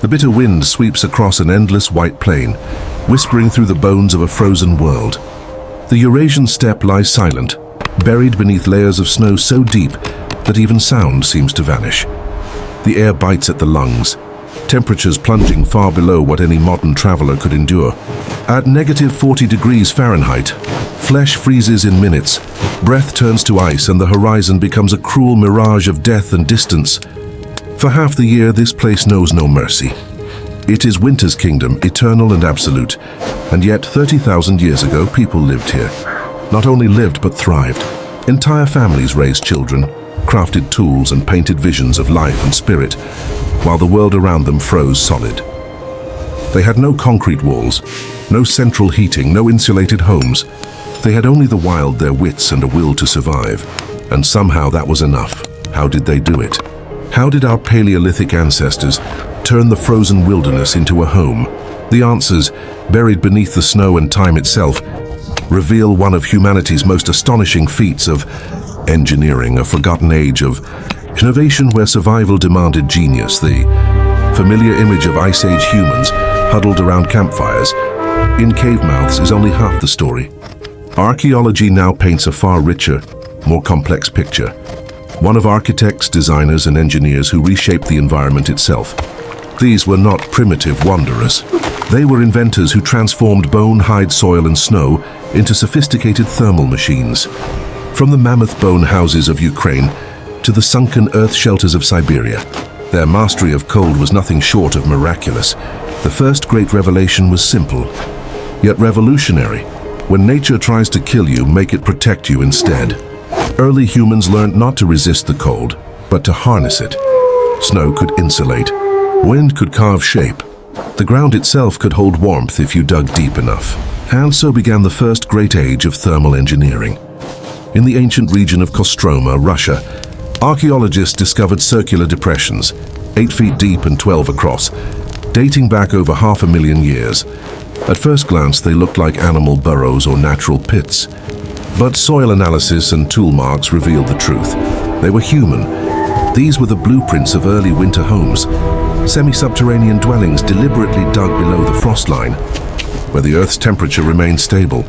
The bitter wind sweeps across an endless white plain, whispering through the bones of a frozen world. The Eurasian steppe lies silent, buried beneath layers of snow so deep that even sound seems to vanish. The air bites at the lungs, temperatures plunging far below what any modern traveler could endure. At -40 degrees Fahrenheit, flesh freezes in minutes, breath turns to ice, and the horizon becomes a cruel mirage of death and distance. For half the year, this place knows no mercy. It is winter's kingdom, eternal and absolute, and yet 30,000 years ago, people lived here. Not only lived, but thrived. Entire families raised children, crafted tools, and painted visions of life and spirit, while the world around them froze solid. They had no concrete walls, no central heating, no insulated homes. They had only the wild, their wits, and a will to survive. And somehow that was enough. How did they do it? How did our Paleolithic ancestors turn the frozen wilderness into a home? The answers, buried beneath the snow and time itself, reveal one of humanity's most astonishing feats of engineering, a forgotten age of innovation where survival demanded genius. The familiar image of Ice Age humans huddled around campfires in cave mouths is only half the story. Archaeology now paints a far richer, more complex picture. One of architects, designers, and engineers who reshaped the environment itself. These were not primitive wanderers. They were inventors who transformed bone, hide, soil, and snow into sophisticated thermal machines. From the mammoth bone houses of Ukraine to the sunken earth shelters of Siberia, their mastery of cold was nothing short of miraculous. The first great revelation was simple, yet revolutionary. When nature tries to kill you, make it protect you instead. Early humans learned not to resist the cold, but to harness it. Snow could insulate. Wind could carve shape. The ground itself could hold warmth if you dug deep enough. And so began the first great age of thermal engineering. In the ancient region of Kostroma, Russia, archaeologists discovered circular depressions, 8 feet deep and 12 across, dating back over 500,000 years. At first glance, they looked like animal burrows or natural pits. But soil analysis and tool marks revealed the truth. They were human. These were the blueprints of early winter homes, semi-subterranean dwellings deliberately dug below the frost line, where the Earth's temperature remained stable.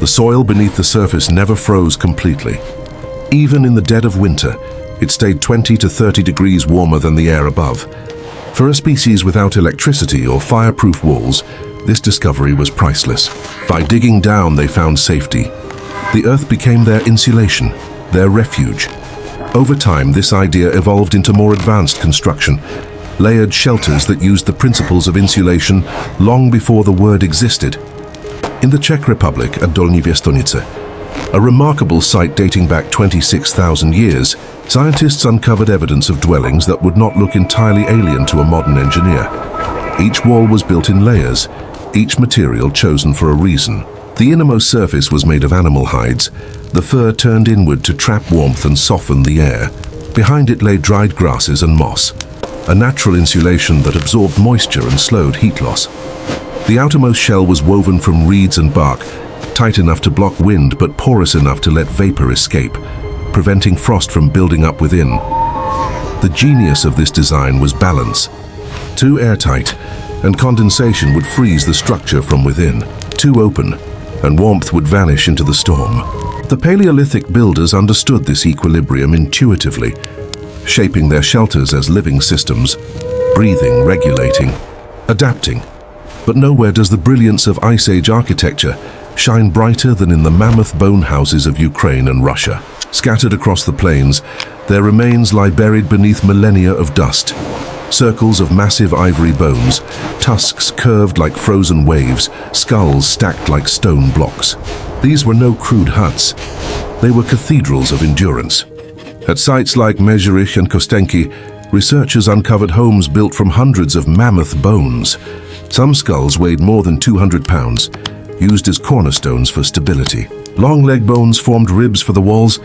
The soil beneath the surface never froze completely. Even in the dead of winter, it stayed 20 to 30 degrees warmer than the air above. For a species without electricity or fireproof walls, this discovery was priceless. By digging down, they found safety. The Earth became their insulation, their refuge. Over time, this idea evolved into more advanced construction, layered shelters that used the principles of insulation long before the word existed. In the Czech Republic at Dolní Věstonice, a remarkable site dating back 26,000 years, scientists uncovered evidence of dwellings that would not look entirely alien to a modern engineer. Each wall was built in layers, each material chosen for a reason. The innermost surface was made of animal hides, the fur turned inward to trap warmth and soften the air. Behind it lay dried grasses and moss, a natural insulation that absorbed moisture and slowed heat loss. The outermost shell was woven from reeds and bark, tight enough to block wind but porous enough to let vapor escape, preventing frost from building up within. The genius of this design was balance. Too airtight, and condensation would freeze the structure from within. Too open, and warmth would vanish into the storm. The Paleolithic builders understood this equilibrium intuitively, shaping their shelters as living systems, breathing, regulating, adapting. But nowhere does the brilliance of Ice Age architecture shine brighter than in the mammoth bone houses of Ukraine and Russia. Scattered across the plains, their remains lie buried beneath millennia of dust. Circles of massive ivory bones, tusks curved like frozen waves, skulls stacked like stone blocks. These were no crude huts. They were cathedrals of endurance. At sites like Mezhyrich and Kostenki, researchers uncovered homes built from hundreds of mammoth bones. Some skulls weighed more than 200 pounds, used as cornerstones for stability. Long leg bones formed ribs for the walls,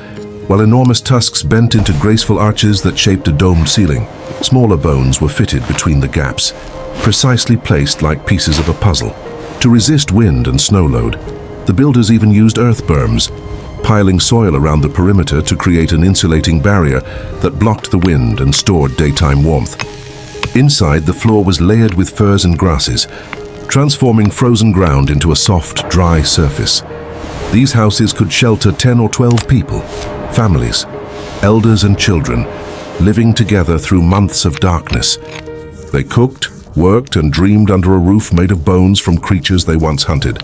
while enormous tusks bent into graceful arches that shaped a domed ceiling. Smaller bones were fitted between the gaps, precisely placed like pieces of a puzzle. To resist wind and snow load, the builders even used earth berms, piling soil around the perimeter to create an insulating barrier that blocked the wind and stored daytime warmth. Inside, the floor was layered with furs and grasses, transforming frozen ground into a soft, dry surface. These houses could shelter 10 or 12 people, families, elders and children, living together through months of darkness. They cooked, worked and dreamed under a roof made of bones from creatures they once hunted.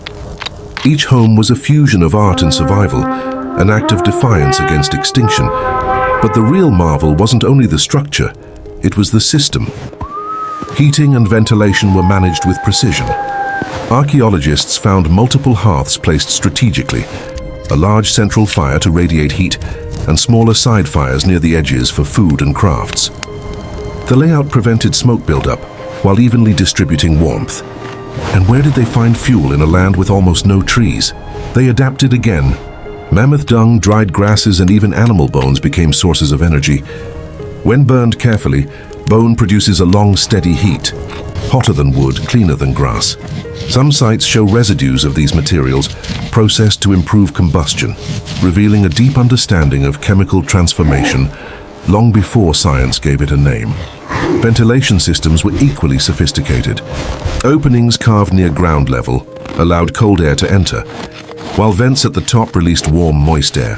Each home was a fusion of art and survival, an act of defiance against extinction. But the real marvel wasn't only the structure, it was the system. Heating and ventilation were managed with precision. Archaeologists found multiple hearths placed strategically, a large central fire to radiate heat, and smaller side fires near the edges for food and crafts. The layout prevented smoke buildup, while evenly distributing warmth. And where did they find fuel in a land with almost no trees? They adapted again. Mammoth dung, dried grasses, and even animal bones became sources of energy. When burned carefully, bone produces a long, steady heat, hotter than wood, cleaner than grass. Some sites show residues of these materials processed to improve combustion, revealing a deep understanding of chemical transformation long before science gave it a name. Ventilation systems were equally sophisticated. Openings carved near ground level allowed cold air to enter, while vents at the top released warm, moist air.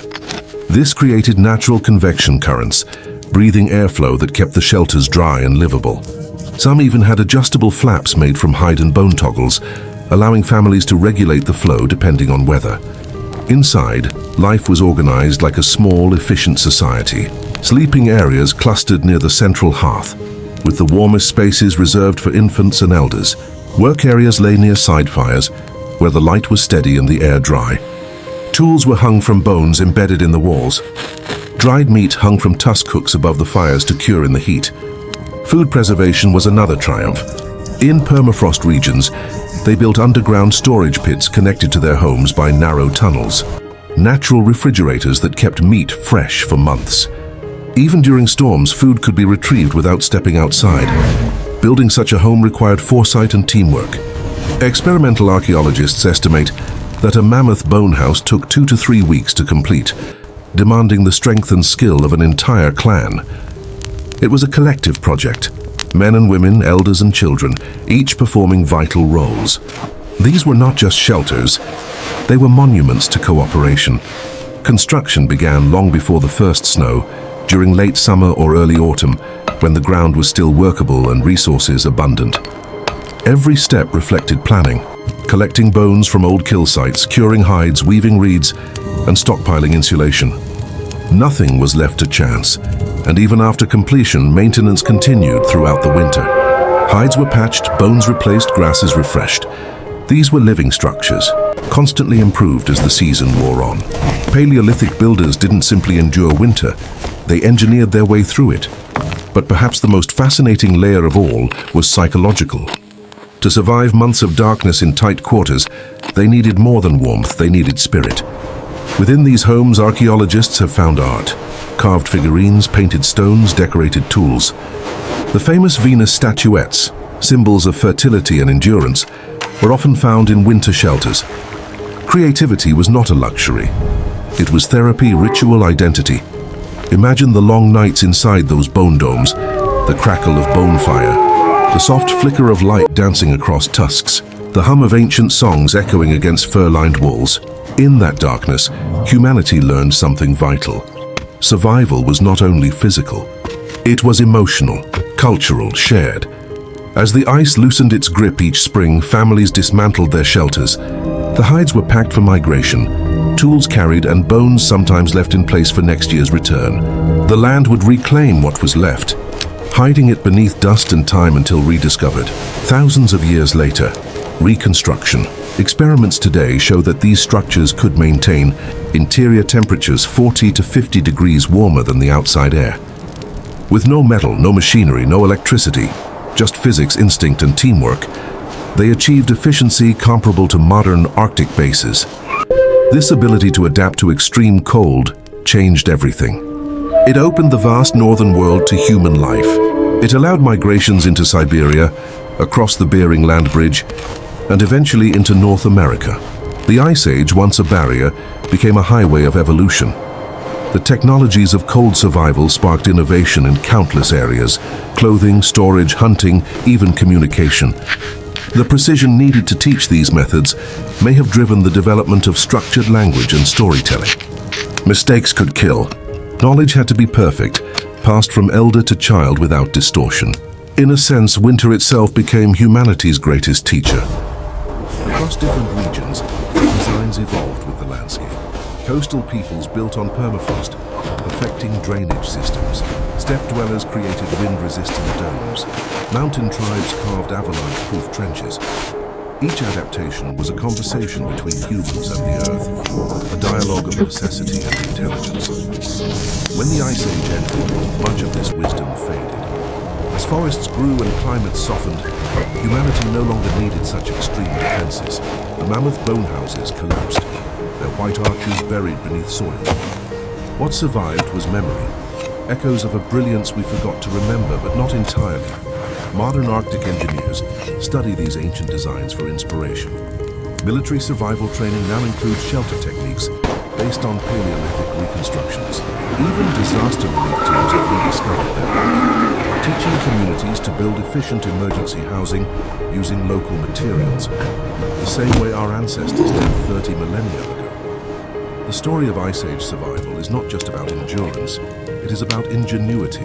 This created natural convection currents, breathing airflow that kept the shelters dry and livable. Some even had adjustable flaps made from hide and bone toggles, allowing families to regulate the flow depending on weather. Inside, life was organized like a small, efficient society. Sleeping areas clustered near the central hearth, with the warmest spaces reserved for infants and elders. Work areas lay near side fires, where the light was steady and the air dry. Tools were hung from bones embedded in the walls. Dried meat hung from tusk hooks above the fires to cure in the heat. Food preservation was another triumph. In permafrost regions, they built underground storage pits connected to their homes by narrow tunnels. Natural refrigerators that kept meat fresh for months. Even during storms, food could be retrieved without stepping outside. Building such a home required foresight and teamwork. Experimental archaeologists estimate that a mammoth bone house took 2 to 3 weeks to complete, demanding the strength and skill of an entire clan. It was a collective project, men and women, elders and children, each performing vital roles. These were not just shelters, they were monuments to cooperation. Construction began long before the first snow, during late summer or early autumn, when the ground was still workable and resources abundant. Every step reflected planning, collecting bones from old kill sites, curing hides, weaving reeds, and stockpiling insulation. Nothing was left to chance, and even after completion, maintenance continued throughout the winter. Hides were patched, bones replaced, grasses refreshed. These were living structures, constantly improved as the season wore on. Paleolithic builders didn't simply endure winter, they engineered their way through it. But perhaps the most fascinating layer of all was psychological. To survive months of darkness in tight quarters, they needed more than warmth, they needed spirit. Within these homes, archaeologists have found art, carved figurines, painted stones, decorated tools. The famous Venus statuettes, symbols of fertility and endurance, were often found in winter shelters. Creativity was not a luxury. It was therapy, ritual, identity. Imagine the long nights inside those bone domes, the crackle of bone fire, the soft flicker of light dancing across tusks, the hum of ancient songs echoing against fur-lined walls. In that darkness, humanity learned something vital. Survival was not only physical, it was emotional, cultural, shared. As the ice loosened its grip each spring, families dismantled their shelters. The hides were packed for migration, tools carried and bones sometimes left in place for next year's return. The land would reclaim what was left, hiding it beneath dust and time until rediscovered. Thousands of years later, reconstruction. Experiments today show that these structures could maintain interior temperatures 40 to 50 degrees warmer than the outside air. With no metal, no machinery, no electricity, just physics, instinct, and teamwork, they achieved efficiency comparable to modern Arctic bases. This ability to adapt to extreme cold changed everything. It opened the vast northern world to human life. It allowed migrations into Siberia, across the Bering Land Bridge, and eventually into North America. The Ice Age, once a barrier, became a highway of evolution. The technologies of cold survival sparked innovation in countless areas: clothing, storage, hunting, even communication. The precision needed to teach these methods may have driven the development of structured language and storytelling. Mistakes could kill. Knowledge had to be perfect, passed from elder to child without distortion. In a sense, winter itself became humanity's greatest teacher. Across different regions, designs evolved with the landscape. Coastal peoples built on permafrost, perfecting drainage systems. Steppe dwellers created wind-resistant domes. Mountain tribes carved avalanche-proof trenches. Each adaptation was a conversation between humans and the earth, a dialogue of necessity and intelligence. When the Ice Age ended, much of this wisdom faded. As forests grew and climates softened, humanity no longer needed such extreme defenses. The mammoth bone houses collapsed, their white arches buried beneath soil. What survived was memory, echoes of a brilliance we forgot to remember, but not entirely. Modern Arctic engineers study these ancient designs for inspiration. Military survival training now includes shelter techniques based on Paleolithic reconstructions. Even disaster relief teams have rediscovered their value, teaching communities to build efficient emergency housing using local materials, the same way our ancestors did 30 millennia ago. The story of Ice Age survival is not just about endurance, it is about ingenuity.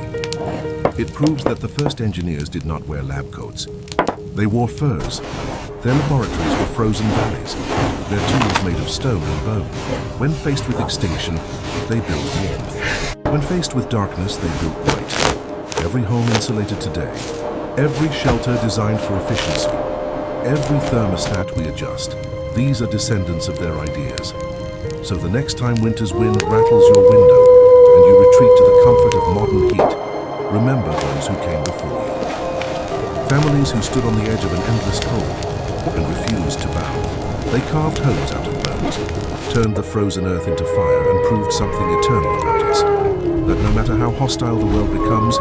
It proves that the first engineers did not wear lab coats. They wore furs. Their laboratories were frozen valleys, their tools made of stone and bone. When faced with extinction, they built warmth. When faced with darkness, they built light. Every home insulated today, every shelter designed for efficiency, every thermostat we adjust, these are descendants of their ideas. So the next time winter's wind rattles your window and you retreat to the comfort of modern heat, remember those who came before you. Families who stood on the edge of an endless cold and refused to bow. They carved homes out of bones, turned the frozen earth into fire, and proved something eternal about us. That no matter how hostile the world becomes,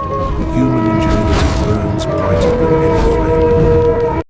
human ingenuity burns brighter than